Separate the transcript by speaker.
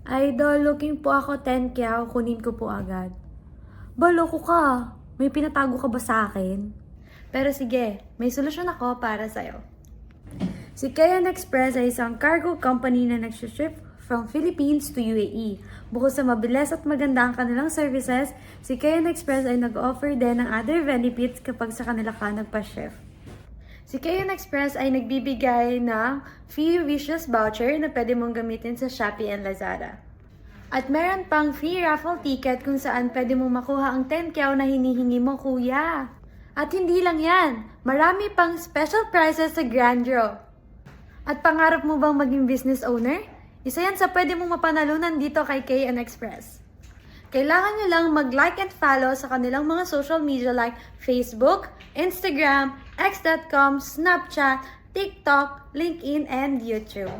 Speaker 1: Idol, looking po ako 10K, kunin ko po agad. Baloko ka, may pinatago ka ba sa akin? Pero sige, may solusyon ako para sa'yo. Si KN Express ay isang cargo company na nag-ship from Philippines to UAE. Bukod sa mabilis at maganda ang kanilang services, si KN Express ay nag-offer din ng other benefits kapag sa kanila ka nagpa-shift. Si KN Express ay nagbibigay ng free wishes voucher na pwede mong gamitin sa Shopee and Lazada. At meron pang free raffle ticket kung saan pwede mong makuha ang 10K na hinihingi mo, kuya. At hindi lang yan, marami pang special prizes sa Grand Draw. At pangarap mo bang maging business owner? Isa yan sa pwede mong mapanalunan dito kay KN Express. Kailangan nyo lang mag-like and follow sa kanilang mga social media like Facebook, Instagram, x.com, Snapchat, TikTok, LinkedIn, and YouTube.